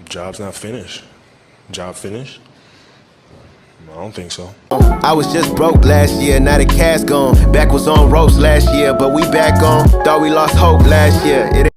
Job's not finished. Job finished? I don't think so. I was just broke last year, now the cash gone. Back was on ropes last year, but we back on. Thought we lost hope last year.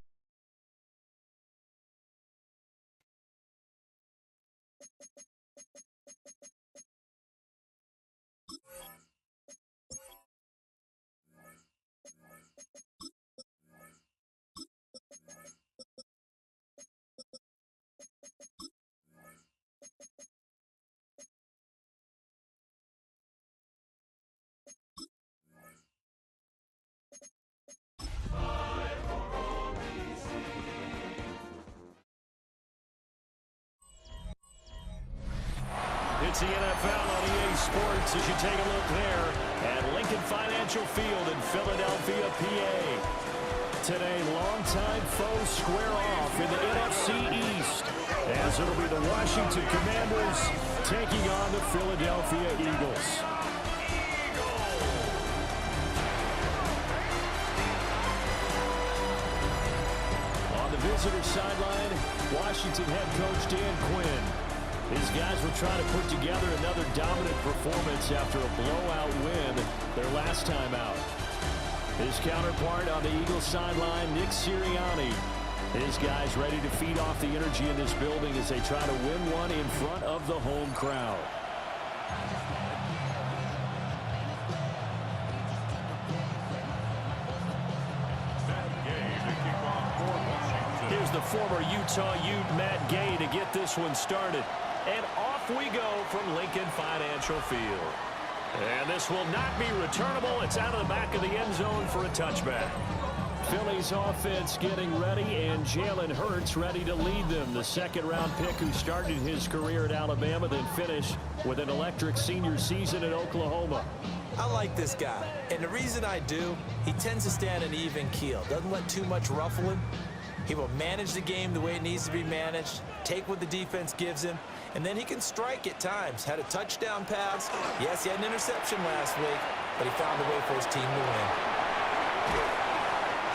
It's the NFL on EA Sports as you take a look there at Lincoln Financial Field in Philadelphia, PA. Today, longtime foes square off in the NFC East as it'll be the Washington Commanders taking on the Philadelphia Eagles. On the visitor sideline, Washington head coach Dan Quinn. These guys were trying to put together another dominant performance after a blowout win their last time out. His counterpart on the Eagles sideline, Nick Sirianni. His guys ready to feed off the energy in this building as they try to win one in front of the home crowd. Here's the former Utah Ute Matt Gay to get this one started. And off we go from Lincoln Financial Field. And this will not be returnable. It's out of the back of the end zone for a touchback. Philly's offense getting ready, and Jalen Hurts ready to lead them. The second-round pick who started his career at Alabama, then finished with an electric senior season at Oklahoma. I like this guy, and the reason I do, he tends to stand an even keel. Doesn't let too much ruffle him. He will manage the game the way it needs to be managed, take what the defense gives him, and then he can strike at times. Had a touchdown pass. Yes, he had an interception last week, but he found a way for his team to win.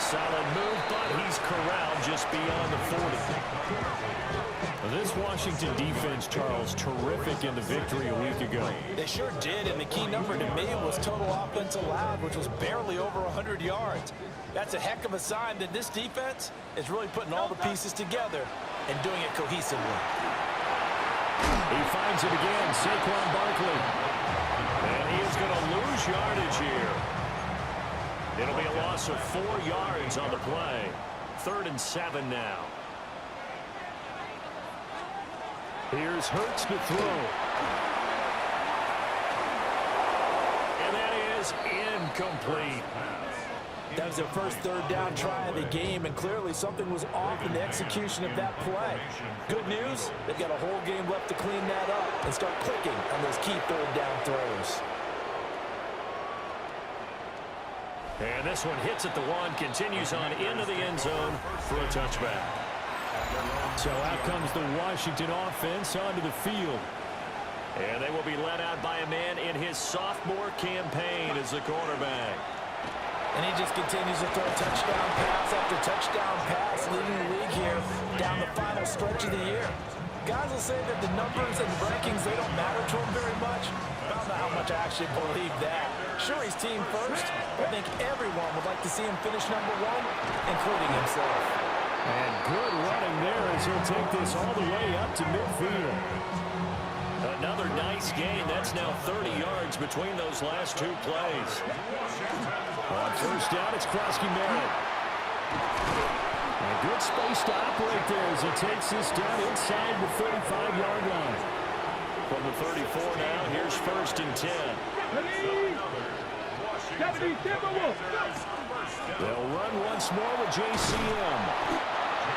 Solid move, but he's corralled just beyond the 40. This Washington defense, Charles, terrific in the victory a week ago. They sure did, and the key number to me was total offense allowed, which was barely over 100 yards. That's a heck of a sign that this defense is really putting all the pieces together and doing it cohesively. He finds it again, Saquon Barkley. And he is going to lose yardage here. It'll be a loss of 4 yards on the play. 3rd and 7 now. Here's Hurts to throw. And that is incomplete. That was their first third down try of the game, and clearly something was off in the execution of that play. Good news, they've got a whole game left to clean that up and start clicking on those key third down throws. And this one hits at the 1, continues on into the end zone for a touchback. So out comes the Washington offense onto the field. And they will be led out by a man in his sophomore campaign as the quarterback. And he just continues to throw touchdown pass after touchdown pass, leading the league here down the final stretch of the year. Guys will say that the numbers and the rankings, they don't matter to him very much. I don't know how much I actually believe that. Sure, he's team first, but I think everyone would like to see him finish #1, including himself. And good running there as he'll take this all the way up to midfield. Another nice gain. That's now 30 yards between those last 2 plays. On first down, it's Krosky Merritt. A good space to operate there as he takes this down inside the 35-yard line. From the 34 now, here's 1st and 10. They'll run once more with JCM.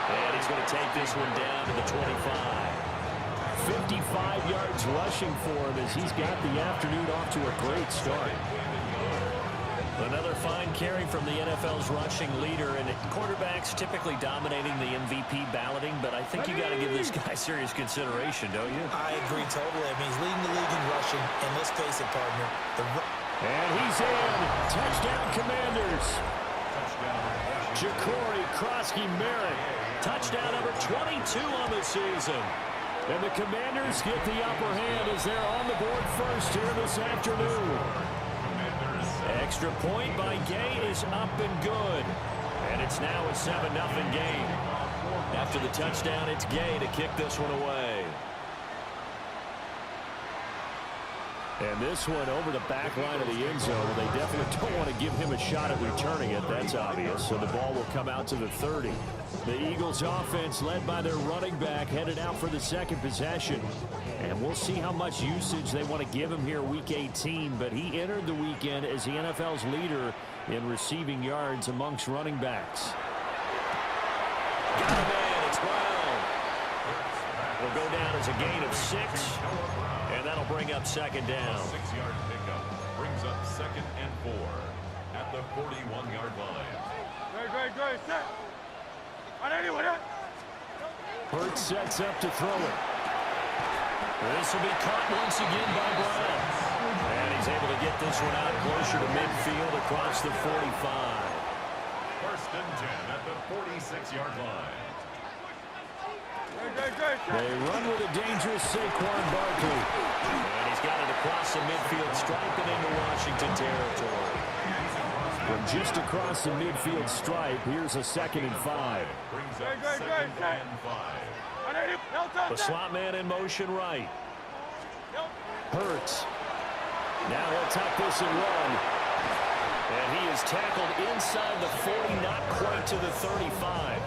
And he's going to take this one down to the 25. 55 yards rushing for him as he's got the afternoon off to a great start. Another fine carry from the NFL's rushing leader, and quarterbacks typically dominating the MVP balloting, but I think you got to give this guy serious consideration, don't you? I agree totally. I mean, he's leading the league in rushing, and let's face it, partner. And he's in. Touchdown, Commanders. Ja'Cory Krosky-Merritt. Touchdown number 22 on the season. And the Commanders get the upper hand as they're on the board first here this afternoon. Extra point by Gay is up and good. And it's now a 7-0 game. After the touchdown, it's Gay to kick this one away. And this one over the back line of the end zone. They definitely don't want to give him a shot at returning it. That's obvious. So the ball will come out to the 30. The Eagles offense led by their running back headed out for the second possession. And we'll see how much usage they want to give him here week 18. But he entered the weekend as the NFL's leader in receiving yards amongst running backs. Got a man. It's Brown. Will go down as a gain of 6. And that'll bring up second down. 6-yard pickup brings up 2nd and 4 at the 41-yard line. Good, set. Hurts sets up to throw it. This will be caught once again by Brown. And he's able to get this one out closer to midfield across the 45. 1st and 10 at the 46-yard line. They run with a dangerous Saquon Barkley. And he's got it across the midfield stripe and into Washington territory. From just across the midfield stripe, here's a 2nd and 5. Brings up 2nd and 5. The slot man in motion right. Hurts. Now he'll tuck this and run. And he is tackled inside the 40, not quite to the 35.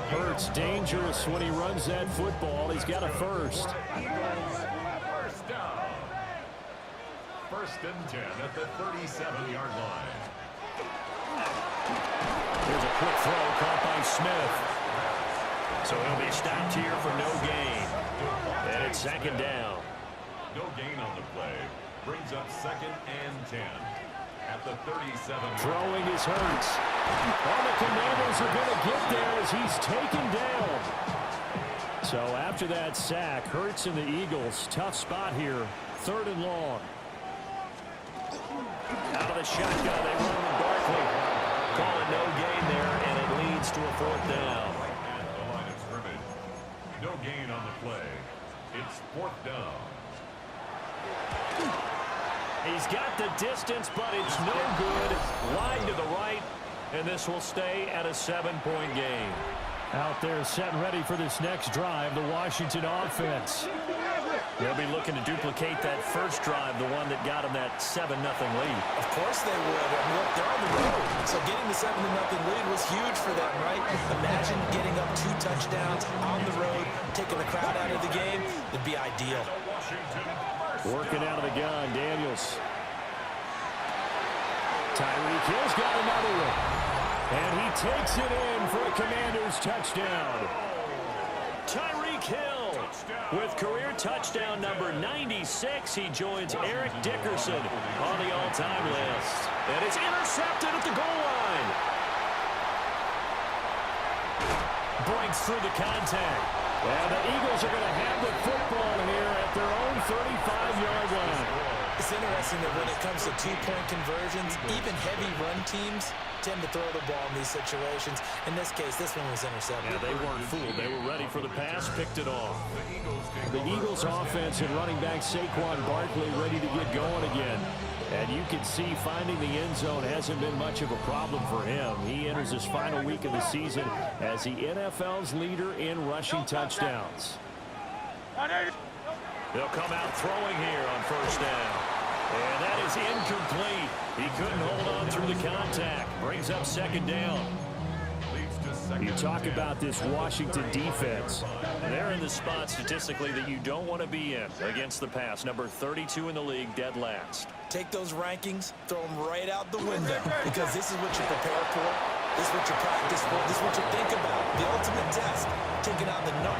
Hurts dangerous when he runs that football. He's got a first. First down. 1st and 10 at the 37-yard line. Here's a quick throw caught by Smith. So he'll be stopped here for no gain. And it's 2nd down. No gain on the play. Brings up 2nd and 10 at the 37. Throwing is Hurts. All the Commanders are going to get there as he's taken down. So after that sack, Hurts and the Eagles, tough spot here. 3rd and long. Out of the shotgun, they run with Barkley. Call it no gain there, and it leads to a 4th down. At the line of scrimmage. No gain on the play. It's 4th down. He's got the distance, but it's no good. Wide to the right, and this will stay at a 7-point game. Out there set and ready for this next drive, the Washington offense. They'll be looking to duplicate that first drive, the one that got them that 7-0 lead. Of course they would. I mean, look, they're on the road. So getting the 7-0 lead was huge for them, right? Imagine getting up 2 touchdowns on the road, taking the crowd out of the game. It'd be ideal. Working out of the gun, Daniels. Tyreek Hill's got another one. And he takes it in for a Commanders touchdown. Tyreek Hill with career touchdown number 96. He joins Eric Dickerson on the all-time list. And it's intercepted at the goal line. Breaks through the contact. And the Eagles are going to have the football here at their own 35-yard line. It's interesting that when it comes to 2-point conversions, even heavy run teams tend to throw the ball in these situations. In this case, this one was intercepted. Yeah, they weren't fooled. They were ready for the pass, picked it off. The Eagles offense and running back Saquon Barkley ready to get going again. And you can see finding the end zone hasn't been much of a problem for him. He enters his final week of the season as the NFL's leader in rushing touchdowns. They'll come out throwing here on 1st down. And that is incomplete. He couldn't hold on through the contact. Brings up 2nd down. You talk about this Washington defense. They're in the spot statistically that you don't want to be in against the pass. Number 32 in the league, dead last. Take those rankings, throw them right out the window, because this is what you prepare for. This is what you practice for. This is what you think about. The ultimate test, taking on the #1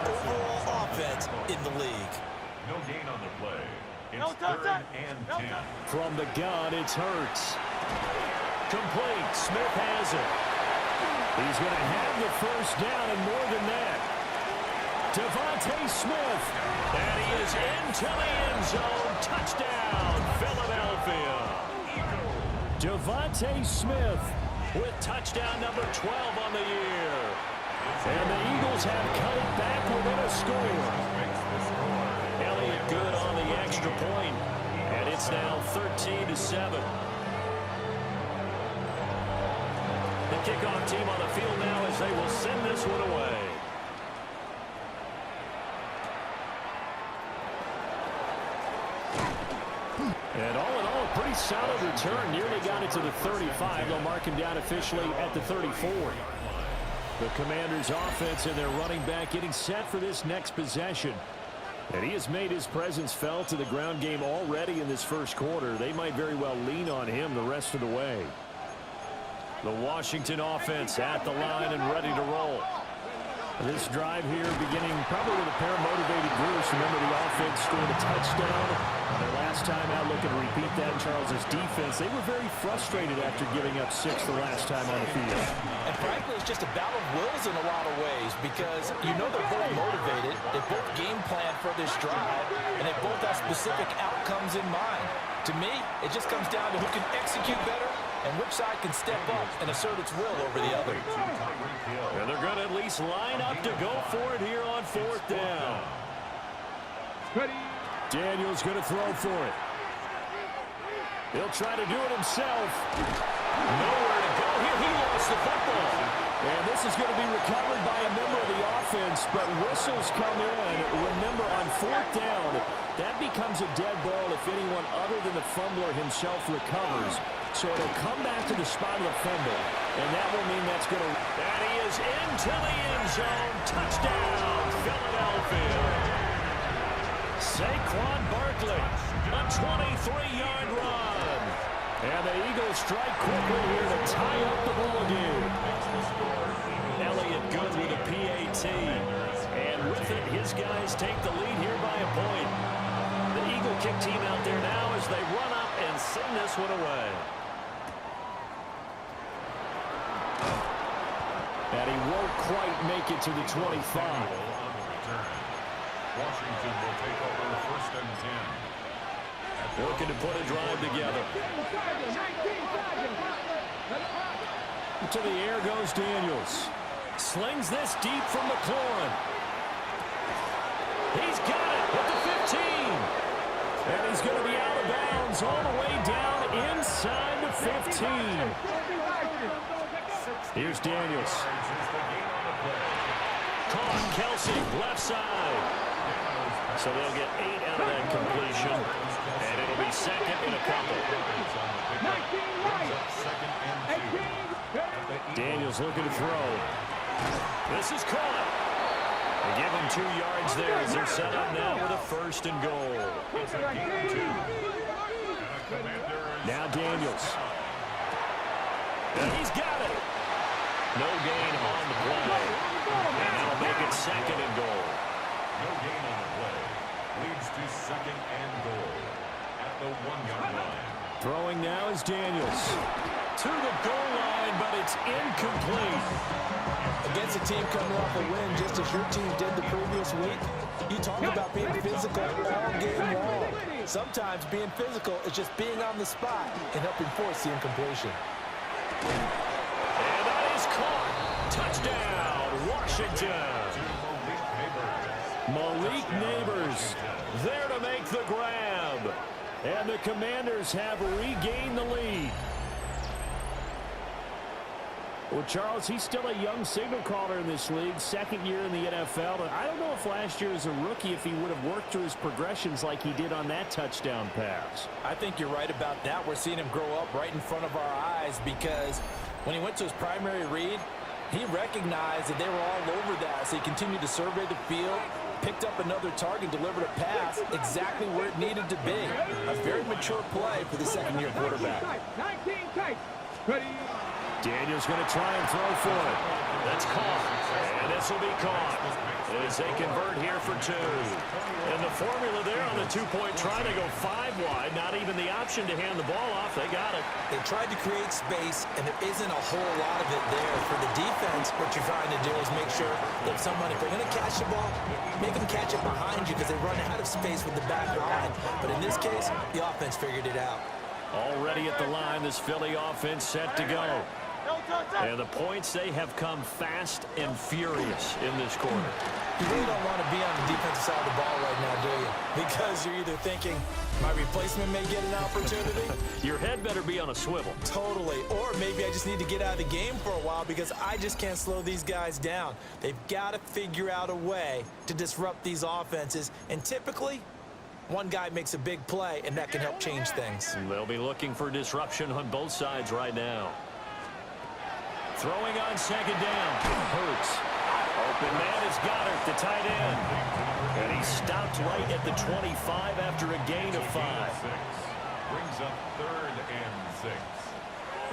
overall offense in the league. No gain on the play. It's 3rd and 10. From the gun, it's Hurts. Complete. Smith has it. He's going to have the 1st down and more than that. Devontae Smith. And he is into the end zone. Touchdown, Philadelphia. Devontae Smith with touchdown number 12 on the year. And the Eagles have cut it back within a score. Elliott good on the extra point, and it's now 13-7. The kickoff team on the field now as they will send this one away. And all in all, a pretty solid return. Nearly got it to the 35. They'll mark him down officially at the 34. The Commanders' offense and their running back getting set for this next possession. And he has made his presence felt to the ground game already in this first quarter. They might very well lean on him the rest of the way. The Washington offense at the line and ready to roll. This drive here beginning probably with a pair of motivated groups. Remember, the offense scored a touchdown. Their last time out, looking to repeat that in Charles' defense. They were very frustrated after giving up 6 the last time on the field. And frankly, it's just a battle of wills in a lot of ways because you know they're both motivated. They both game plan for this drive, and they both have specific outcomes in mind. To me, it just comes down to who can execute better and which side can step up and assert its will over the other. And they're going to at least line up to go for it here on 4th down. Daniels going to throw for it. He'll try to do it himself. Nowhere to go here. He lost the football. And this is going to be recovered by a member of the offense, but whistles come in. Remember, on 4th down, that becomes a dead ball if anyone other than the fumbler himself recovers. So it'll come back to the spot of the fumble, and that will mean that's going to... And he is into the end zone. Touchdown, Philadelphia. Saquon Barkley, a 23-yard run. And the Eagles strike quickly here to tie up the ball game. Elliott good with a PAT. And with it, his guys take the lead here by a point. The Eagle kick team out there now as they run up and send this one away. And he won't quite make it to the 25. Washington will take over 1st and 10. Looking to put a drive together. To the air goes Daniels. Slings this deep from McLaurin. He's got it at the 15. And he's going to be out of bounds all the way down inside the 15. Here's Daniels. Caught Kelsey, left side. So they'll get 8 out of that completion. And it'll be 2nd and a couple. Daniels looking to throw. This is caught. They give him 2 yards there as they're set up now with a 1st and goal. Now Daniels. And he's got it. No gain on the play. And that'll make it 2nd and goal. No gain on the play. Leads to 2nd and goal at the 1-yard line. Throwing now is Daniels. To the goal line, but it's incomplete. Against a team coming off a win just as your team did the previous week, you talk about being physical all game long. Sometimes being physical is just being on the spot and helping force the incompletion. And that is caught. Touchdown, Washington. Malik Neighbors there to make the grab. And the Commanders have regained the lead. Well, Charles, he's still a young signal caller in this league, 2nd year in the NFL. But I don't know if last year as a rookie, if he would have worked through his progressions like he did on that touchdown pass. I think you're right about that. We're seeing him grow up right in front of our eyes because when he went to his primary read, he recognized that they were all over that. So he continued to survey the field, picked up another target, delivered a pass exactly where it needed to be. A very mature play for the 2nd-year quarterback. Daniels going to try and throw for it. That's caught. And this will be caught as they convert here for 2. And the formula there on the 2-point try, they go 5 wide. Not even the option to hand the ball off. They got it. They tried to create space, and there isn't a whole lot of it there. For the defense, what you're trying to do is make sure that someone, if they're going to catch the ball, make them catch it behind you because they run out of space with the back line. But in this case, the offense figured it out. Already at the line, this Philly offense set to go. And the points, they have come fast and furious in this quarter. You really don't want to be on the defensive side of the ball right now, do you? Because you're either thinking, my replacement may get an opportunity. Your head better be on a swivel. Totally. Or maybe I just need to get out of the game for a while because I just can't slow these guys down. They've got to figure out a way to disrupt these offenses. And typically, one guy makes a big play, and that can help change things. They'll be looking for disruption on both sides right now. Throwing on second down. Hurts. Open man is Goddard, the tight end. And he stopped right at the 25 after a gain of 5. Brings up 3rd and 6.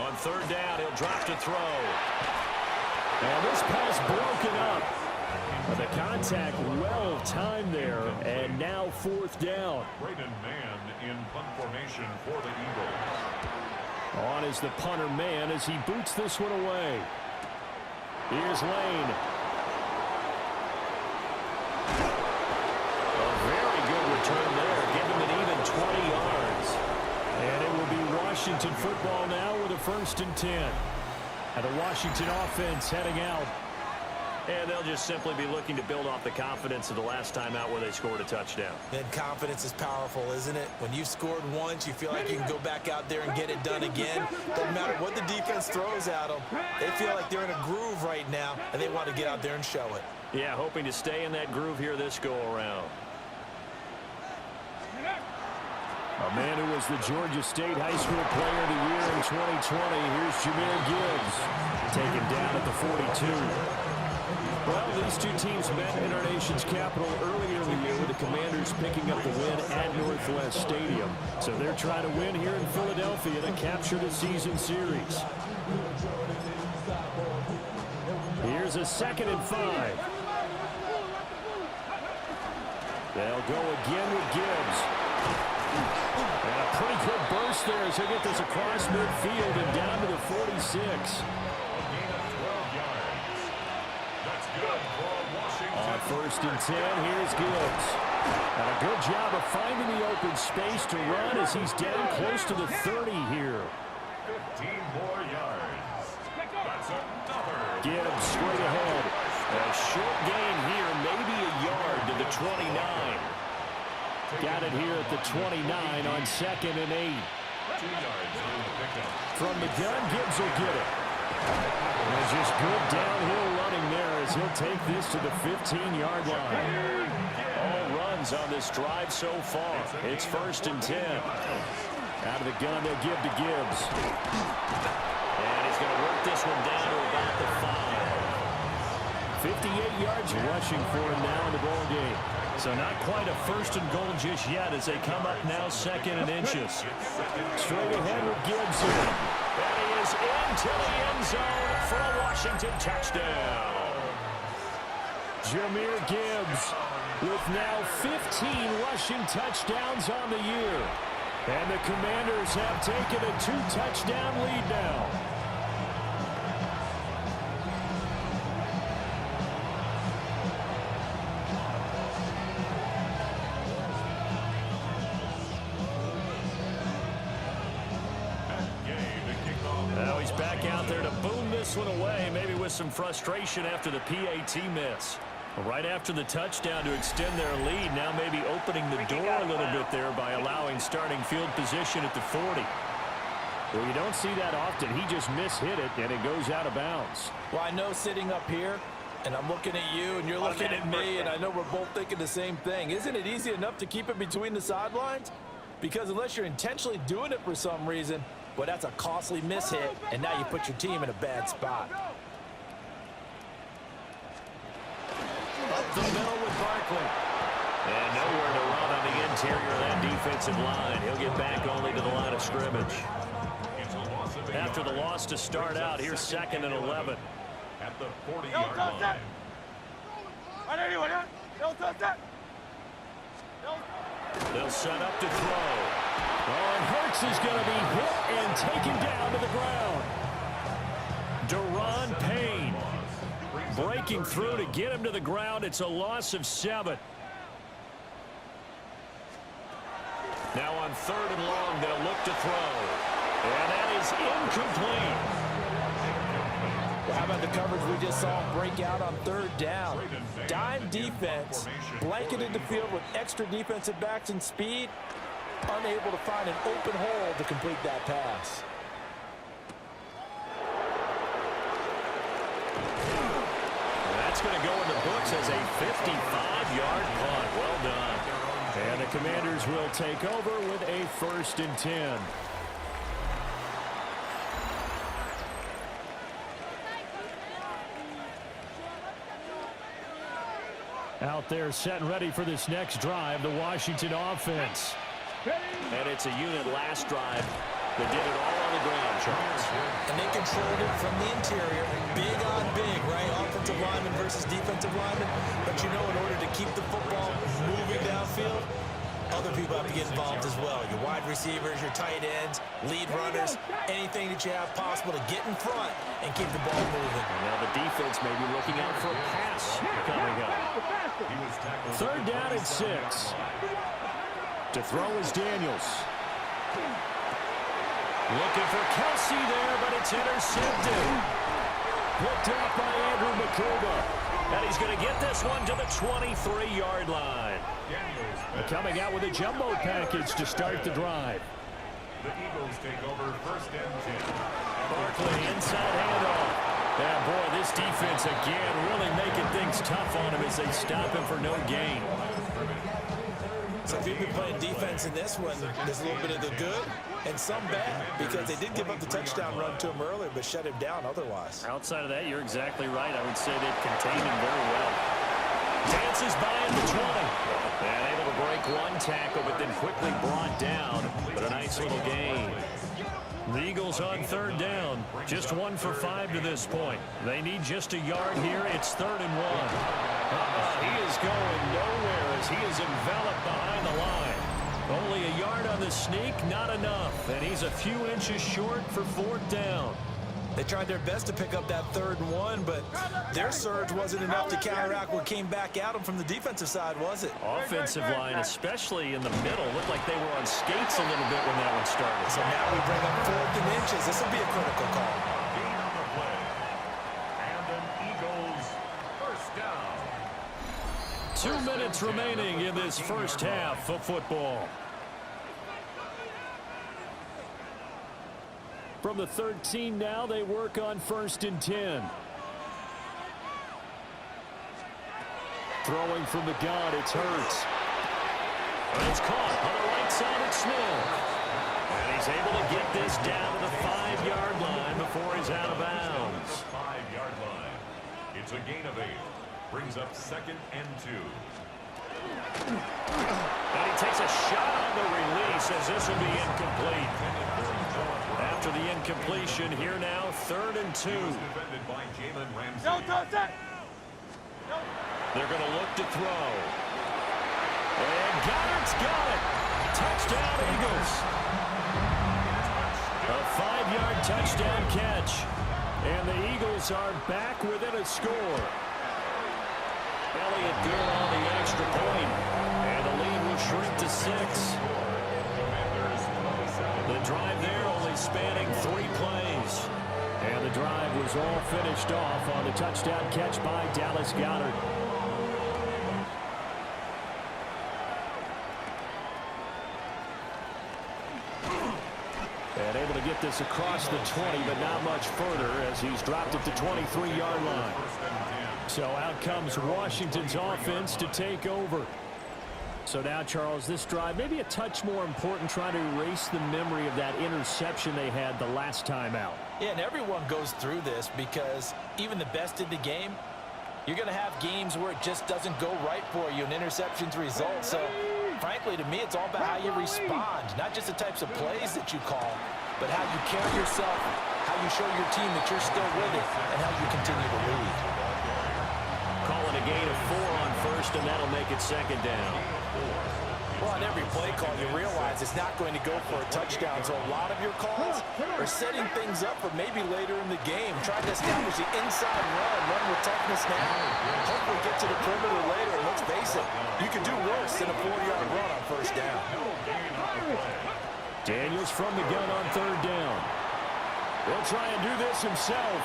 On third down, he'll drop to throw. And this pass broken up. The contact well timed there, and now 4th down. Braden Mann in punt formation for the Eagles. On is the punter man as he boots this one away. Here's Lane. A very good return there, giving it even 20 yards. And it will be Washington football now with a 1st and 10. And the Washington offense heading out. And they'll just simply be looking to build off the confidence of the last time out where they scored a touchdown. And confidence is powerful, isn't it? When you've scored once, you feel like you can go back out there and get it done again. Doesn't matter what the defense throws at them. They feel like they're in a groove right now, and they want to get out there and show it. Yeah, hoping to stay in that groove here this go-around. A man who was the Georgia State High School Player of the Year in 2020. Here's Jahmyr Gibbs, taken down at the 42. Well, these two teams met in our nation's capital earlier in the year with the Commanders picking up the win at Northwest Stadium. So they're trying to win here in Philadelphia to capture the season series. Here's a 2nd and 5. They'll go again with Gibbs. And a pretty good burst there as they get this across midfield and down to the 46. On 1st and 10, here's Gibbs. And a good job of finding the open space to run as he's down close to the 30 here. 15 more yards. That's another. Gibbs straight ahead. A short gain here, maybe a yard to the 29. Got it here at the 29 on 2nd and 8. 2 yards on the pickup. From the gun, Gibbs will get it. And just good downhill running there as he'll take this to the 15-yard line. All runs on this drive so far. It's 1st and 10. Out of the gun, they'll give to Gibbs. And he's going to work this one down to about the 5. 58 yards rushing for him now in the ball game. So not quite a 1st and goal just yet as they come up now 2nd and inches. Straight ahead with Gibbs here. And he is into the end zone for a Washington touchdown. Jahmyr Gibbs with now 15 rushing touchdowns on the year. And the Commanders have taken a 2-touchdown lead now. Now he's back out there to boom this one away, maybe with some frustration after the PAT miss. Right after the touchdown to extend their lead, now maybe opening the door a little bit there by allowing starting field position at the 40. Well, you don't see that often. He just mishit it, and it goes out of bounds. Well, I know sitting up here, and I'm looking at you, and you're looking at me, and I know we're both thinking the same thing. Isn't it easy enough to keep it between the sidelines? Because unless you're intentionally doing it for some reason, well, that's a costly mishit, and now you put your team in a bad spot. Up the middle with Barkley. And nowhere to run on the interior of that defensive line. He'll get back only to the line of scrimmage. After the loss to start out, here's 2nd and 11. At the 40-yard line. They'll set up to throw. Oh, and Hurts is going to be hit and taken down to the ground. Daron Payne breaking through to get him to the ground. It's a loss of 7. Now on 3rd and long, they'll look to throw. And that is incomplete. Well, how about the coverage we just saw break out on third down? Dime defense, blanketed the field with extra defensive backs and speed, unable to find an open hole to complete that pass. That's going to go in the books as a 55-yard punt. Well done. And the Commanders will take over with a 1st and 10. Out there set and ready for this next drive, the Washington offense. And it's a unit last drive that did it all on the ground, Charles. And they controlled it from the interior. Big on big, right? Offensive lineman versus defensive lineman. But you know, in order to keep the football moving downfield, other people have to get involved as well. Your wide receivers, your tight ends, lead runners, anything that you have possible to get in front and keep the ball moving. Now the defense may be looking out for a pass coming up. 3rd down and 6. To throw is Daniels. Looking for Kelsey there, but it's intercepted. Picked up by Andrew Makuba. And he's going to get this one to the 23-yard line. Coming out with a jumbo package to start the drive. The Eagles take over 1st and 10. Barkley inside handoff. And boy, this defense again really making things tough on him as they stop him for no gain. So if you've been playing defense in this one, there's a little bit of the good and some bad, because they did give up the touchdown run to him earlier, but shut him down otherwise. Outside of that, you're exactly right. I would say they've contained him very well. Dances by at the 20. And able to break one tackle, but then quickly brought down. But a nice little gain. The Eagles on 3rd down. Just 1 for 5 to this point. They need just a yard here. It's 3rd and 1. He is going nowhere as he is enveloped behind the line. Only a yard on the sneak, not enough. And he's a few inches short for 4th down. They tried their best to pick up that 3rd and 1, but their surge wasn't enough to counteract what came back at them from the defensive side, was it? Offensive line, especially in the middle, looked like they were on skates a little bit when that one started. So now we bring up 4th and inches. This will be a critical call. Gain on the play. And an Eagles 1st down. 2 minutes remaining in this first half of football. From the 13 now, they work on 1st and 10. Throwing from the gun, it's Hurts. And it's caught on the right side of Smith. And he's able to get this down to the 5-yard line before he's out of bounds. 5-yard line. It's a gain of 8. Brings up 2nd and 2. And he takes a shot on the release as this will be incomplete. After the incompletion, here now, 3rd and 2. Defended by Jalen Ramsey. They're going to look to throw. And Goddard's got it. Touchdown, Eagles. A 5-yard touchdown catch. And the Eagles are back within a score. Elliott good on the extra point. And the lead will shrink to 6. The drive there only spanning 3 plays. And the drive was all finished off on the touchdown catch by Dallas Goedert. And able to get this across the 20, but not much further as he's dropped at the 23-yard line. So out comes Washington's offense to take over. So now, Charles, this drive maybe a touch more important, trying to erase the memory of that interception they had the last time out. Yeah, and everyone goes through this because even the best in the game, you're going to have games where it just doesn't go right for you and interceptions result. So, frankly, to me, it's all about how you respond, not just the types of plays that you call, but how you carry yourself, how you show your team that you're still with it, and how you continue to lead. Calling a gain of 4 on 1st, and that'll make it 2nd down. Well, on every play call, you realize it's not going to go for a touchdown. So a lot of your calls are setting things up for maybe later in the game. Trying to establish the inside run with toughness now. Hopefully get to the perimeter later. And let's face it, you can do worse than a 4-yard run on 1st down. Daniels from the gun on 3rd down. He'll try and do this himself.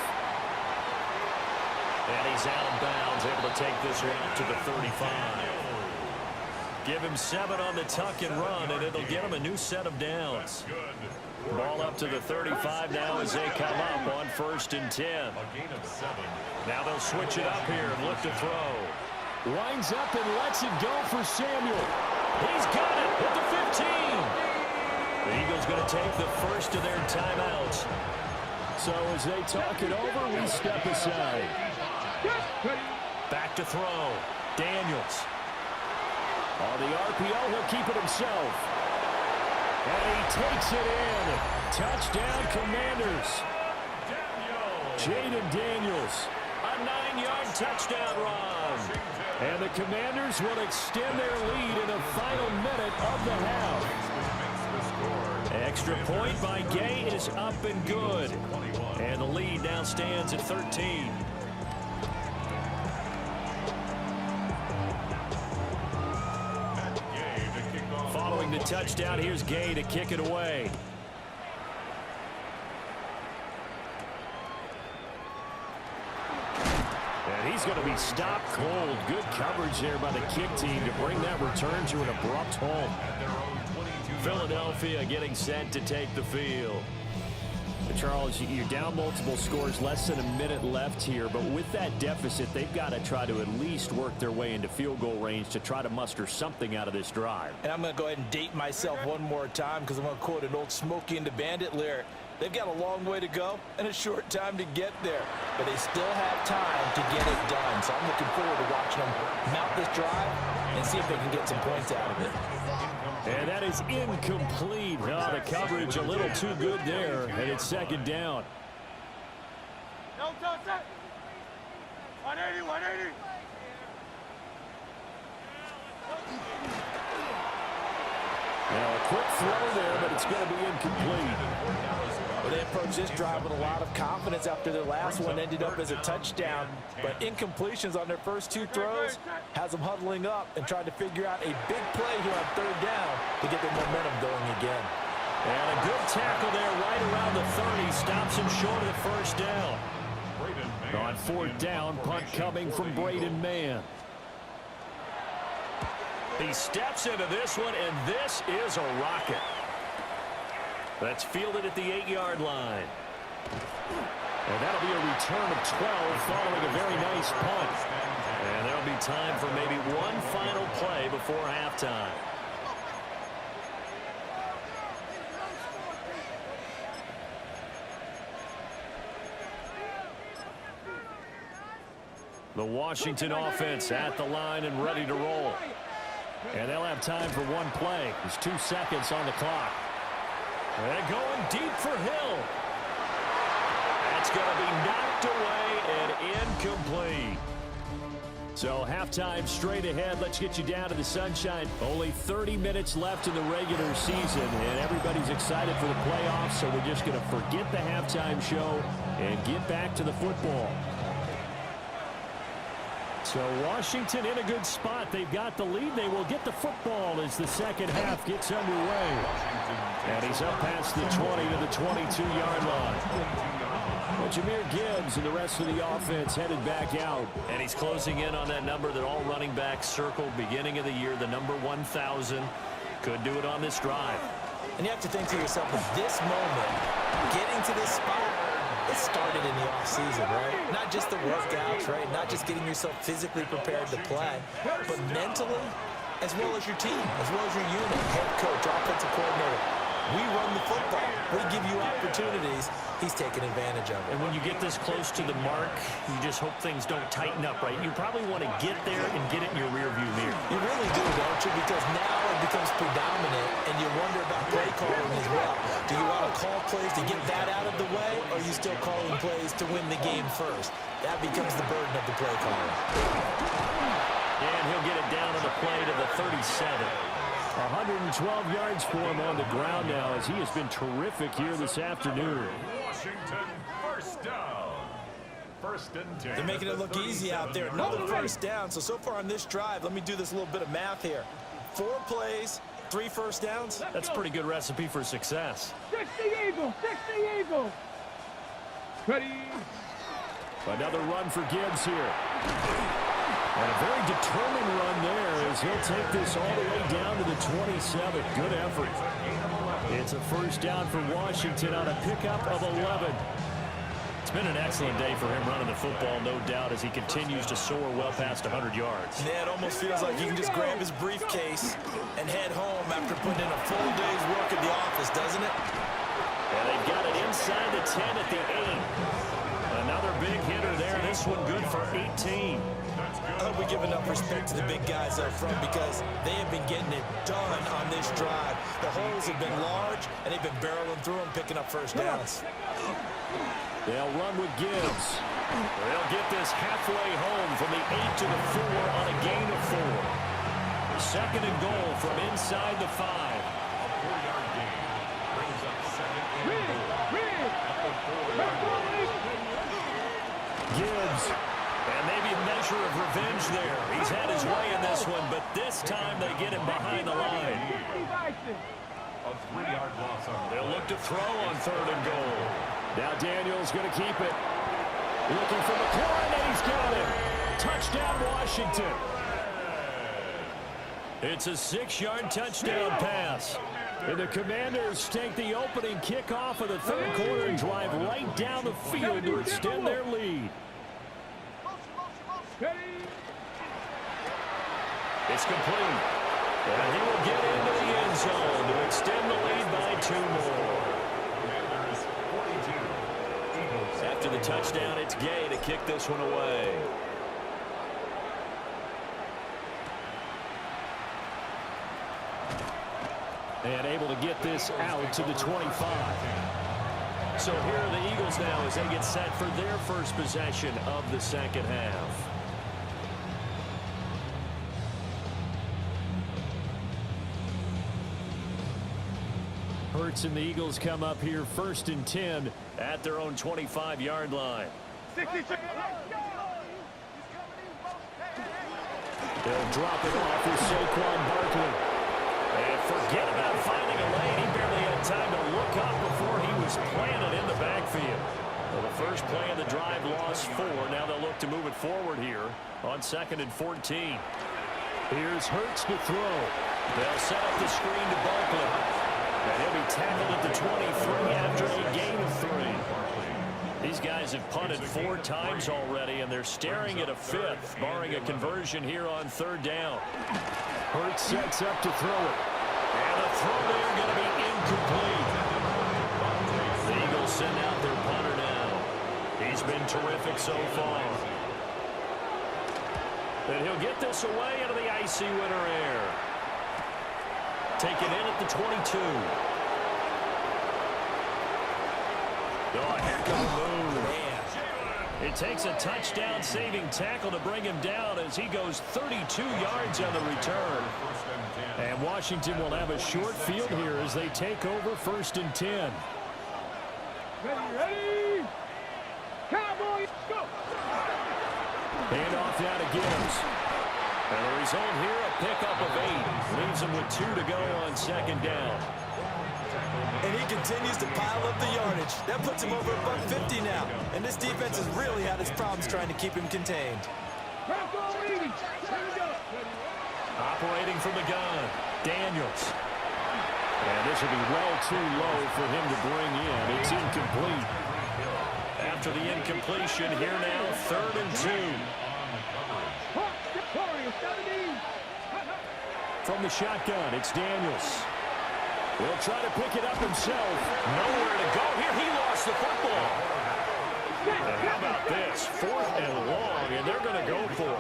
And he's out of bounds, able to take this one up to the 35. Give him 7 on the tuck and run, and it'll get him a new set of downs. Ball up to the 35 now as they come up on 1st and 10. Now they'll switch it up here and look to throw. Winds up and lets it go for Samuel. He's got it at the 15. The Eagles going to take the first of their timeouts. So as they talk it over, we step aside. Back to throw. Daniels. On the RPO, he'll keep it himself. And he takes it in. Touchdown, Commanders. Jaden Daniels. A 9-yard touchdown run. And the Commanders will extend their lead in the final minute of the half. Extra point by Gay is up and good. And the lead now stands at 13. Following the touchdown, here's Gay to kick it away. And he's going to be stopped cold. Good coverage there by the kick team to bring that return to an abrupt home. Philadelphia getting set to take the field. Charles, you're down multiple scores, less than a minute left here, but with that deficit, they've got to try to at least work their way into field goal range to try to muster something out of this drive. And I'm going to go ahead and date myself one more time because I'm going to quote an old Smokey and the Bandit lyric. They've got a long way to go and a short time to get there, but they still have time to get it done. So I'm looking forward to watching them mount this drive and see if they can get some points out of it. And that is incomplete. Oh, the coverage a little too good there, and it's 2nd down. No, set. 180, 180. Now a quick throw there, but it's going to be incomplete. Well, they approached this drive with a lot of confidence after their last one ended up as a touchdown. But incompletions on their first 2 throws has them huddling up and trying to figure out a big play here on 3rd down to get their momentum going again. And a good tackle there right around the 30. Stops him short of the 1st down. On 4th down, punt coming from Braden Mann. He steps into this one, and this is a rocket. That's fielded at the 8-yard line. And that'll be a return of 12 following a very nice punt. And there'll be time for maybe one final play before halftime. The Washington offense at the line and ready to roll. And they'll have time for one play. There's 2 seconds on the clock. And going deep for Hill. That's going to be knocked away and incomplete. So halftime straight ahead. Let's get you down to the sunshine. Only 30 minutes left in the regular season, and everybody's excited for the playoffs, so we're just going to forget the halftime show and get back to the football. So Washington in a good spot. They've got the lead. They will get the football as the second half gets underway. And he's up past the 20 to the 22-yard line. Well, Jahmyr Gibbs and the rest of the offense headed back out. And he's closing in on that number that all running backs circled beginning of the year, the number 1,000. Could do it on this drive. And you have to think to yourself, at this moment, getting to this spot, it started in the offseason, right? Not just the workouts, right? Not just getting yourself physically prepared to play, but mentally, as well as your team, as well as your unit, head coach, offensive coordinator. We run the football. We give you opportunities. He's taking advantage of it. And when you get this close to the mark, you just hope things don't tighten up, right? You probably want to get there and get it in your rearview mirror. You really do, don't you? Because now it becomes predominant, and you wonder about play calling as well. Do you want to call plays to get that out of the way, or are you still calling plays to win the game first? That becomes the burden of the play caller. And he'll get it down on the play to the 37. 112 yards for him on the ground now as he has been terrific here this afternoon. Washington, 1st down. 1st and 10. They're making it look easy out there. Another 1st down. So far on this drive, let me do this little bit of math here. 4 plays, 3 1st downs. That's a pretty good recipe for success. 60 Eagles, 60 Eagles. Ready. Another run for Gibbs here. And a very determined run there as he'll take this all the way down to the 27. Good effort. It's a first down for Washington on a pickup of 11. It's been an excellent day for him running the football, no doubt, as he continues to soar well past 100 yards. Yeah, it almost feels like he can just grab his briefcase and head home after putting in a full day's work at the office, doesn't it? And they've got it inside the 10 at the 8. Another big hitter there. This one good for 18. I hope we give enough respect to the big guys up front because they have been getting it done on this drive. The holes have been large, and they've been barreling through them, picking up first downs. They'll run with Gibbs. They'll get this halfway home from the 8 to the 4 on a gain of 4. Second and goal from inside the 5. A 4-yard gain brings up second and goal at the 4-yard line. Gibbs. And maybe a measure of revenge there. He's had his way in this one, but this time they get him behind the line. A 3-yard loss on the They'll look to throw on third and goal. Now Daniels going to keep it. Looking for McLaurin, and he's got him. Touchdown, Washington. It's a 6-yard touchdown pass. And the Commanders take the opening kickoff of the third quarter and drive right down the field to extend their lead. It's complete. And he will get into the end zone to extend the lead by 2 more. Commanders 42. Eagles. After the touchdown, it's Gay to kick this one away. And able to get this out to the 25. So here are the Eagles now as they get set for their first possession of the second half. Hurts and the Eagles come up here first and 10 at their own 25-yard line. 62. They'll drop it off with Saquon Barkley. And forget about finding a lane. He barely had time to look up before he was planted in the backfield. Well, the first play of the drive lost 4. Now they'll look to move it forward here on 2nd and 14. Here's Hurts to throw. They'll set up the screen to Barkley. And he'll be tackled at the 23 after a gain of 3. These guys have punted 4 times already, and they're staring at a 5th, barring a conversion here on 3rd down. Hurts sets up to throw it. And the throw there going to be incomplete. The Eagles send out their punter now. He's been terrific so far. And he'll get this away into the icy winter air. Taken in at the 22. Oh, heck of a move. Man. It takes a touchdown-saving tackle to bring him down as he goes 32 yards on the return. And Washington will have a short field here as they take over 1st and 10. Ready? Cowboys, go! Hand off now to Gibbs. And the result here, a pickup of 8. Leaves him with 2 to go on 2nd down. And he continues to pile up the yardage. That puts him over above 50 now. And this defense has really had its problems trying to keep him contained. Operating from the gun, Daniels. And this will be well too low for him to bring in. It's incomplete. After the incompletion, here now, 3rd and 2. From the shotgun, it's Daniels. He'll try to pick it up himself. Nowhere to go here. He lost the football. And how about this? 4th and long, and they're going to go for it.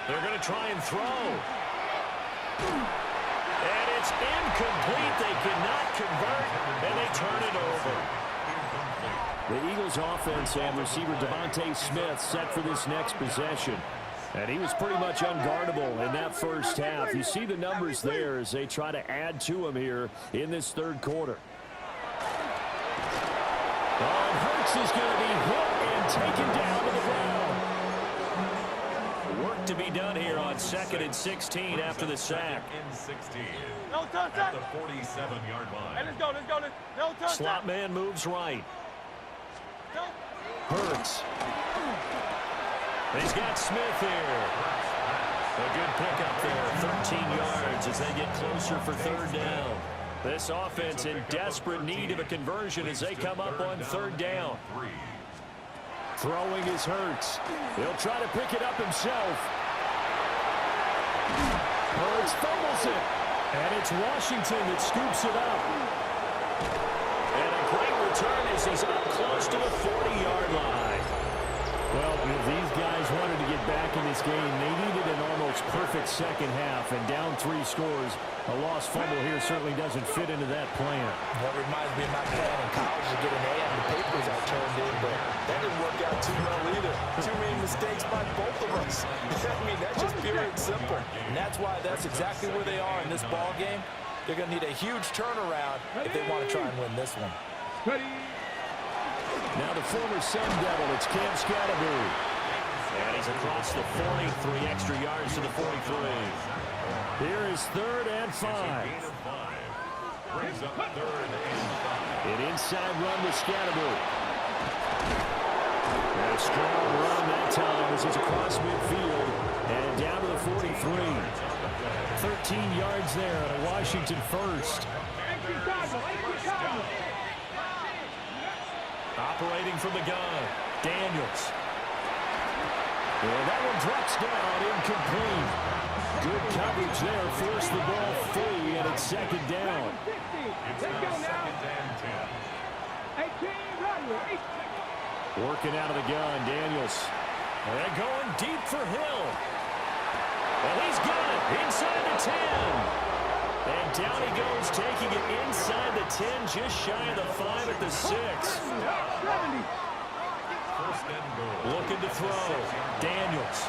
They're going to try and throw. And it's incomplete. They cannot convert, and they turn it over. The Eagles offense and receiver Devontae Smith set for this next possession. And he was pretty much unguardable in that first half. You see the numbers there as they try to add to him here in this 3rd quarter. Oh, and Hurts is going to be hit and taken down to the ground. Worked to be done here on 2nd and 16 after the sack. 2nd and 16. No touch At that. the 47-yard line. Hey, let's go. No touch Slot that. man moves right. No. Hurts. He's got Smith here. A good pickup there, 13 yards as they get closer for 3rd down. This offense in desperate need of a conversion as they come up on 3rd down. Throwing is Hurts. He'll try to pick it up himself. Hurts fumbles it. And it's Washington that scoops it up. And a great return as he's up close to the 40-yard line. Well, if these guys wanted to get back in this game, they needed an almost perfect second half. And down 3 scores, a lost fumble here certainly doesn't fit into that plan. That reminds me of my plan in college to get an A on the papers I turned in, but that didn't work out too well either. Too many mistakes by both of us. I mean, that's just pure and simple. And that's why that's exactly where they are in this ball game. They're going to need a huge turnaround if they want to try and win this one. Ready. Now the former Sun Devil, it's Cam Scatterbury. And he's across the 40, 3 extra yards to the 43. Here is 3rd and 5. Gain of 5. Brings up 3rd and 5. An inside run with Scatterbury. And a strong run that time as he's across midfield and down to the 43. 13 yards there on a Washington first. Operating from the gun, Daniels. And that one drops down, incomplete. Good coverage there, forced the ball free, and it's 2nd down. It's now 2nd and 10. Working out of the gun, Daniels. And going deep for Hill. And he's got it inside the 10. And down he goes, taking it inside the 10, just shy of the 5 at the 6. 1st and goal. Looking to throw. Daniels.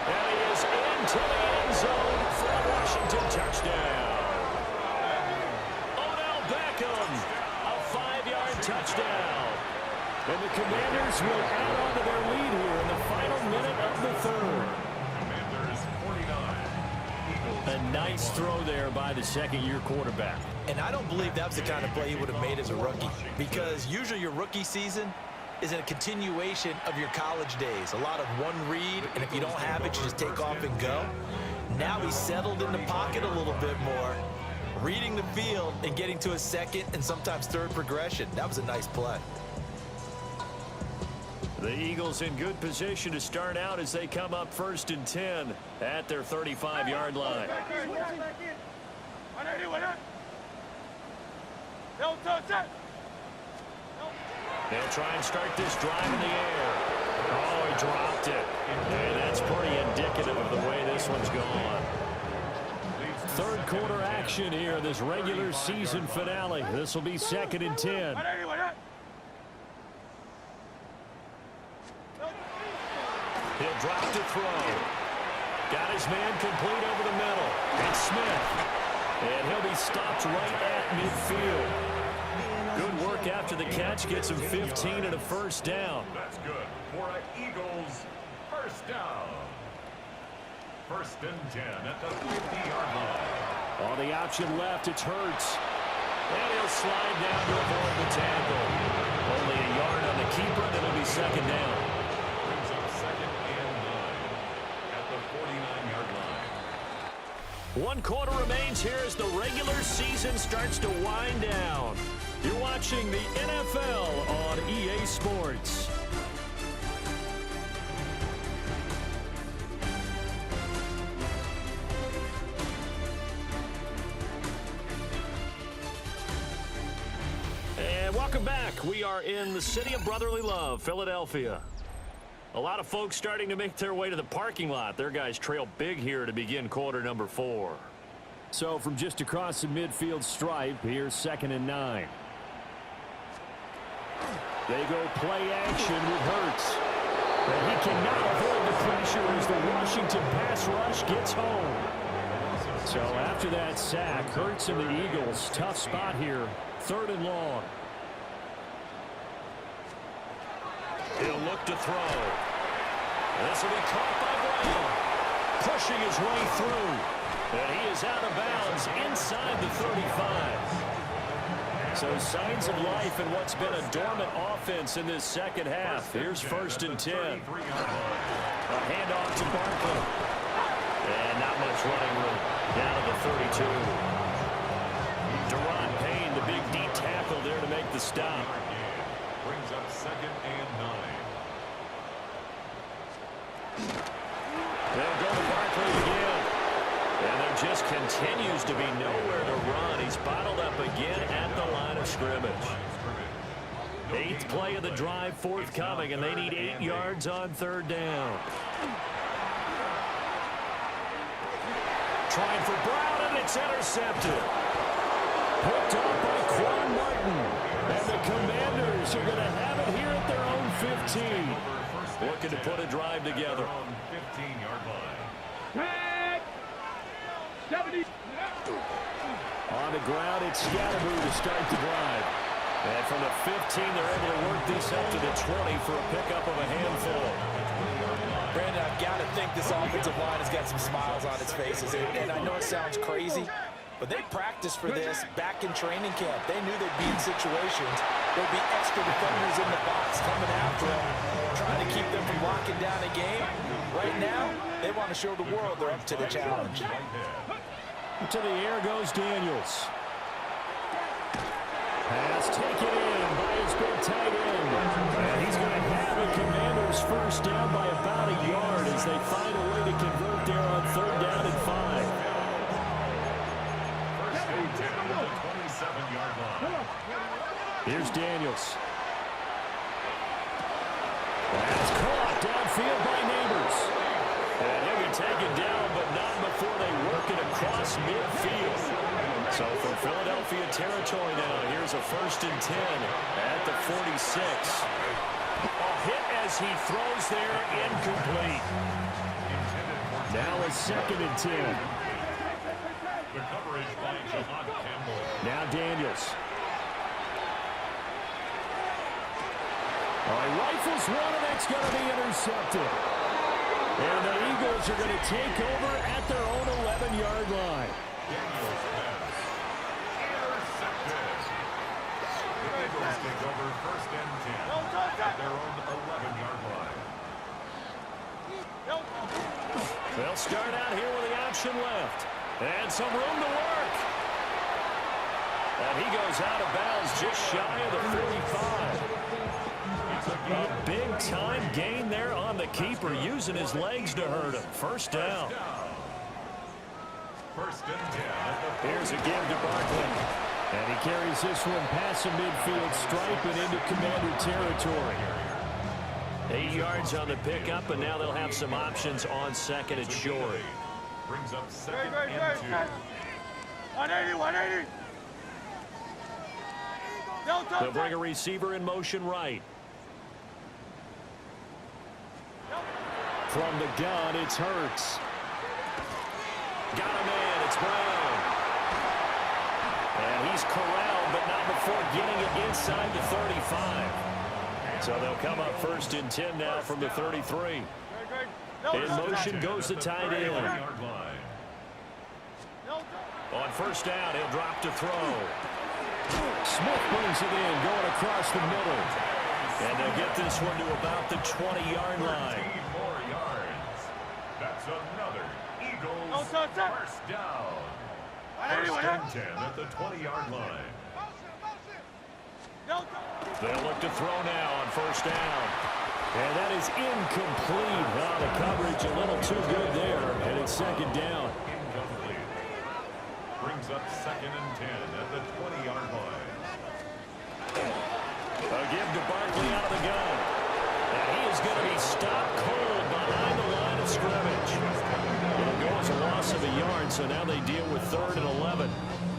And he is into the end zone for a Washington touchdown. Odell Beckham, a 5-yard touchdown. And the Commanders will add on to their lead here in the final minute of the 3rd. Commanders 49. A nice throw there by the 2nd-year quarterback. And I don't believe that was the kind of play he would have made as a rookie, because usually your rookie season is a continuation of your college days. A lot of one read, and if you don't have it, you just take off and go. Now he's settled in the pocket a little bit more, reading the field and getting to a 2nd and sometimes 3rd progression. That was a nice play. The Eagles in good position to start out as they come up 1st and 10 at their 35-yard line. No touch that. They'll try and start this drive in the air. Oh, he dropped it. And that's pretty indicative of the way this one's gone. 3rd quarter action here, this regular season finale. This will be 2nd and 10. He'll drop to throw. Got his man complete over the middle. It's Smith. And he'll be stopped right at midfield. Good work after the catch. Gets him 15 and a 1st down. That's good for an Eagles 1st down. 1st and 10 at the 50-yard line. On the option left, it's Hurts. And he'll slide down to avoid the tackle. Only a yard on the keeper, then it'll be 2nd down. Brings up 2nd and 9 at the 49-yard line. 1 quarter remains here as the regular season starts to wind down. You're watching the NFL on EA Sports. And welcome back. We are in the city of brotherly love, Philadelphia. A lot of folks starting to make their way to the parking lot. Their guys trail big here to begin quarter number 4. So from just across the midfield stripe, here's 2nd and 9. They go play action with Hurts. And he cannot avoid the pressure as the Washington pass rush gets home. So after that sack, Hurts and the Eagles, tough spot here, 3rd and long. He'll look to throw. This will be caught by Brown. Pushing his way through. And he is out of bounds inside the 35. So signs of life in what's been a dormant offense in this second half. Here's 1st and 10. A handoff to Barkley. And not much running room. Down to the 32. Deron Payne, the big D tackle there to make the stop. Brings up 2nd and 9. They'll go to Barkley again. And there just continues to be nowhere to run. He's bottled up again at the line of scrimmage. 8th play of the drive forthcoming, and they need 8 yards on 3rd down. Trying for Brown, and it's intercepted. Picked off by Quan Martin. And the Commanders are going to have it here at their own 15. Looking to put a drive together. 15-yard line. On the ground, it's Scatterboo to start the drive. And from the 15, they're able to work this up to the 20 for a pickup of a handful. Brandon, I've got to think this offensive line has got some smiles on its faces. And I know it sounds crazy, but they practiced for this back in training camp. They knew they'd be in situations. There'd be extra defenders in the box coming after them, trying to keep them from locking down a game. Right now, they want to show the world they're up to the challenge. To the air goes Daniels. Pass taken in by his big tight end. And he's going to have the Commanders first down by about a yard as they find a way to convert there on 3rd down and 5. First and 10 at the 27-yard line. Here's Daniels. That's caught downfield by Neighbors. And he'll be taken down, but not before they work it across midfield. So from Philadelphia territory now, here's a 1st and 10 at the 46. A hit as he throws there, incomplete. Now a 2nd and 10. The coverage by Jahan Campbell. Now Daniels. All right, rifles one, and that's going to be intercepted. And the Eagles are going to take over at their own 11-yard line. Daniels pass. Intercepted. The Eagles take over 1st and 10 at their own 11-yard line. They'll start out here with the option left. And some room to work. And he goes out of bounds just shy of the 45. A big-time gain there on the keeper, using his legs to hurt him. First down. 1st and 10 at the Here's a give to Barkley. And he carries this one past the midfield stripe and into Commander territory. 8 yards on the pickup, and now they'll have some options on 2nd and short. brings up 2nd and 2. 180, 180. They'll bring a receiver in motion right. From the gun, it's Hurts. Got a man, it's Brown. And he's corralled, but not before getting it inside the 35. So they'll come up 1st and 10 now from the 33. In motion goes the tight end. On 1st down, he'll drop to throw. Smith brings it in, going across the middle. And they'll get this one to about the 20-yard line. 13 more yards. That's another Eagles touch it. first down. 1st and 10 at the 20-yard line. They'll look to throw now on 1st down. And that is incomplete. Well, the coverage a little too good there. And it's 2nd down. Incomplete. Brings up 2nd and 10 at the 20-yard line. A give to Barkley out of the gun. And he is going to be stopped cold behind the line of scrimmage. It'll go as a loss of a yard, so now they deal with 3rd and 11.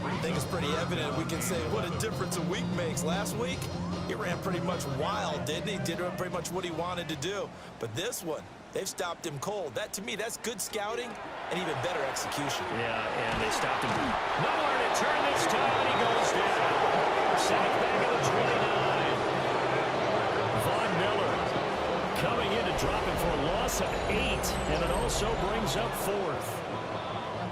I think it's pretty evident. We can say what a difference a week makes. Last week, he ran pretty much wild, didn't he? Did pretty much what he wanted to do. But this one, they've stopped him cold. That, to me, that's good scouting and even better execution. Yeah, and they stopped him. Nowhere to turn this time. He goes down. Sack back at the 29. Von Miller coming into dropping for a loss of 8, and it also brings up 4th.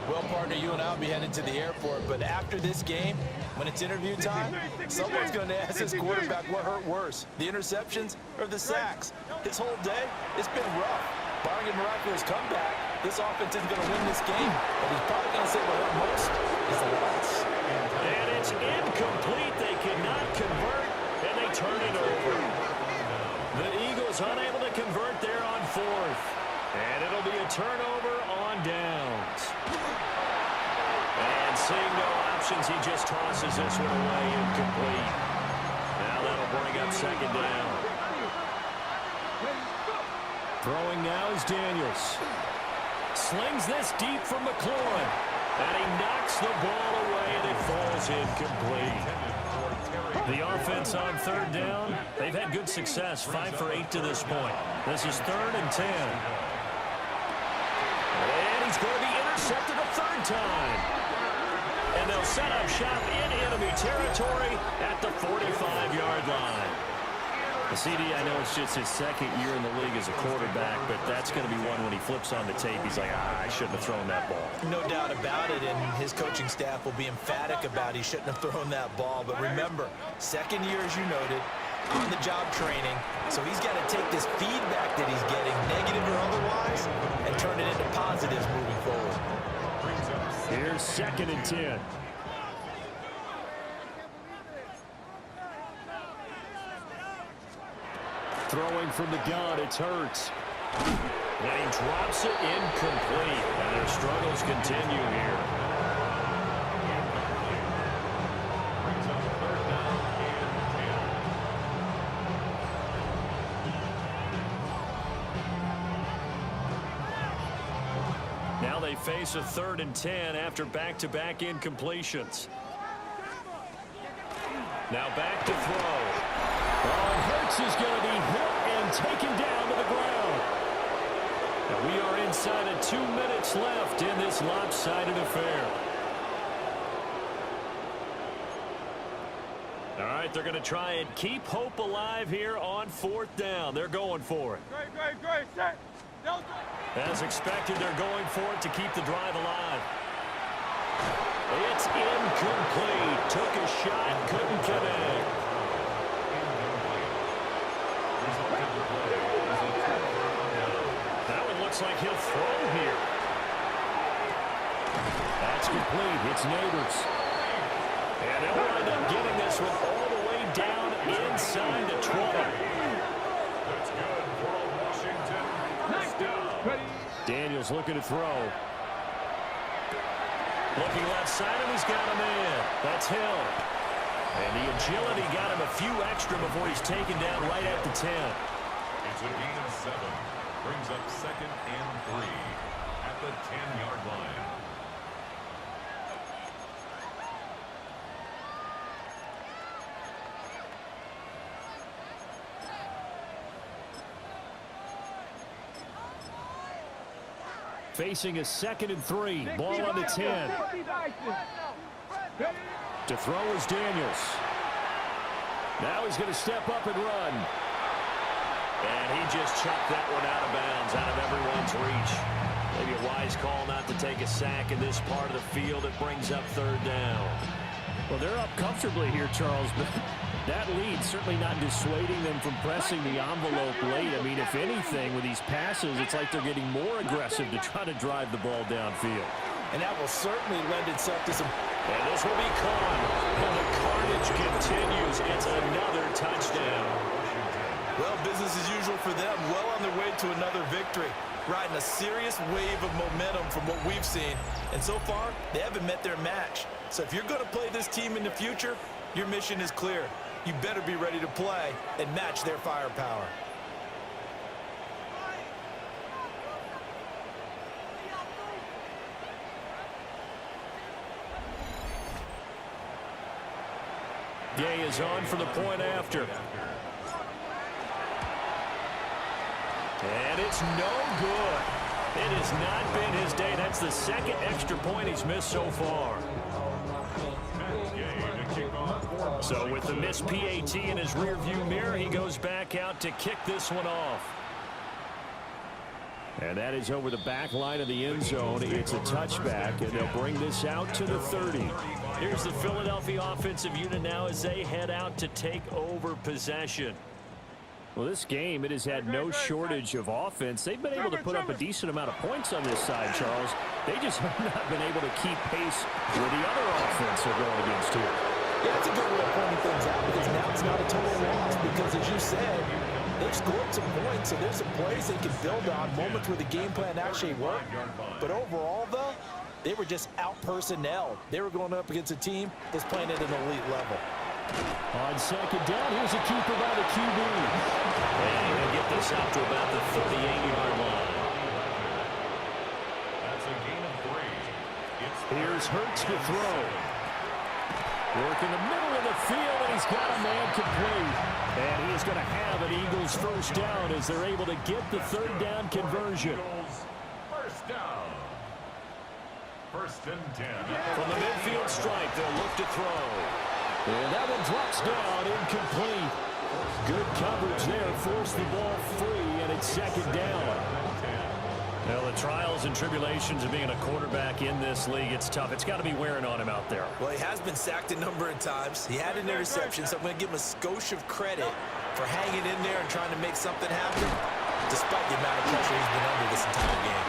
Well, partner, you and I will be headed to the airport, but after this game, when it's interview time, someone's going to ask this quarterback what hurt worse, the interceptions or the sacks. His whole day, it's been rough. Barring a miraculous comeback, this offense isn't going to win this game, but he's probably going to say what hurt most is the loss. And it's incomplete. They cannot convert, and they turn it over. The Eagles unable to convert there on 4th. And it'll be a turnover on downs. And seeing no options, he just tosses this one away incomplete. Now that'll bring up 2nd down. Throwing now is Daniels. Slings this deep from McLaurin. And he knocks the ball away, and it falls incomplete. The offense on 3rd down, they've had good success, 5 for 8 to this point. This is 3rd and 10. And he's going to be intercepted a 3rd time. And they'll set up shop in enemy territory at the 45-yard line. The CD, I know it's just his 2nd year in the league as a quarterback, but that's going to be one when he flips on the tape. He's like, I shouldn't have thrown that ball. No doubt about it, and his coaching staff will be emphatic about he shouldn't have thrown that ball. But remember, 2nd year, as you noted, on-the-job training, so he's got to take this feedback that he's getting, negative or otherwise, and turn it into positives moving forward. Here's 2nd and 10. Throwing from the gun, it's Hurts. And he drops it incomplete. And their struggles continue here. Now they face a 3rd and 10 after back-to-back incompletions. Now back to throw. Hurts is going to be hit and taken down to the ground. And we are inside of 2 minutes left in this lopsided affair. All right, they're going to try and keep hope alive here on 4th down. They're going for it. Great, set. As expected, they're going for it to keep the drive alive. It's incomplete. Took a shot, couldn't connect. That one looks like he'll throw here. That's complete. It's Neighbors. And they'll wind up getting this one all the way down inside the 20. That's good for Washington. First down. Daniels looking to throw. Looking left side, and he's got a man. That's Hill. And the agility got him a few extra before he's taken down right at the 10. It's a gain of 7. Brings up 2nd and 3 at the 10-yard line. Facing a 2nd and 3. Ball on the 10. To throw is Daniels. Now he's going to step up and run. And he just chucked that one out of bounds, out of everyone's reach. Maybe a wise call not to take a sack in this part of the field. It brings up 3rd down. Well, they're up comfortably here, Charles, but that lead certainly not dissuading them from pressing the envelope late. I mean, if anything, with these passes, it's like they're getting more aggressive to try to drive the ball downfield. And that will certainly lend itself to some... And this will be caught. And the carnage continues. It's another touchdown. Well, business as usual for them. Well on their way to another victory. Riding a serious wave of momentum from what we've seen. And so far, they haven't met their match. So if you're going to play this team in the future, your mission is clear. You better be ready to play and match their firepower. Gay is on for the point after. And it's no good. It has not been his day. That's the 2nd extra point he's missed so far. So with the missed PAT in his rearview mirror, he goes back out to kick this one off. And that is over the back line of the end zone. It's a touchback, and they'll bring this out to the 30. Here's the Philadelphia offensive unit now as they head out to take over possession. Well, this game, it has had no shortage of offense. They've been able to put up a decent amount of points on this side, Charles. They just have not been able to keep pace with the other offense they're going against here. Yeah, it's a good way of pointing things out because now it's not a total loss because, as you said, they've scored some points, so there's some plays they can build on, moments where the game plan actually worked. But overall, though, they were just out-personnel. They were going up against a team that's playing at an elite level. On second down, here's a keeper by the QB. And he'll get this out to about the 38-yard line. That's a gain of 3. Here's Hurts to throw. Work in the middle of the field, and he's got a man complete. And he is going to have an Eagles first down as they're able to get the third down conversion. Eagles, first down. 1st and 10. From the midfield stripe, they'll look to throw. And that one drops down, incomplete. Good coverage there, forced the ball free, and it's second down. Well, the trials and tribulations of being a quarterback in this league, it's tough. It's got to be wearing on him out there. Well, he has been sacked a number of times. He had an interception, so I'm going to give him a skosh of credit for hanging in there and trying to make something happen, despite the amount of pressure he's been under this entire game.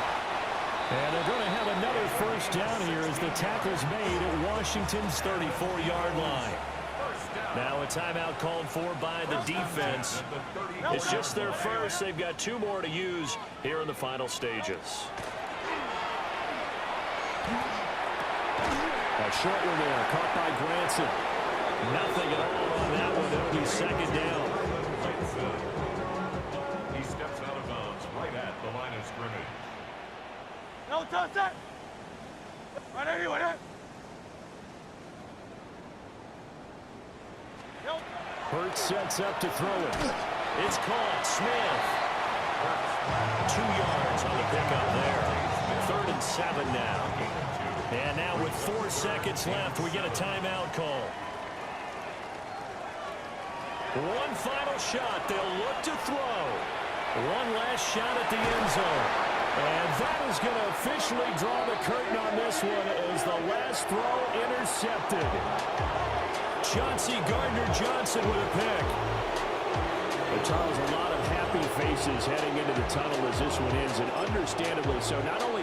And they're going to have another first down here as the tackle's made at Washington's 34-yard line. Now a timeout called for by the defense. It's just their first. They've got 2 more to use here in the final stages. A short one there, caught by Granson. Nothing at all on that one. It'll be second down. He steps out of bounds right at the line of scrimmage. No touch it. 180, 180. Hurts sets up to throw it. It's caught. Smith. 2 yards on the pickup there. 3rd and 7 now. And now with 4 seconds left, we get a timeout call. One final shot. They'll look to throw. One last shot at the end zone. And that is going to officially draw the curtain on this one as the last throw intercepted. Chauncey Gardner-Johnson with a pick. But Charles, a lot of happy faces heading into the tunnel as this one ends, and understandably so. Not only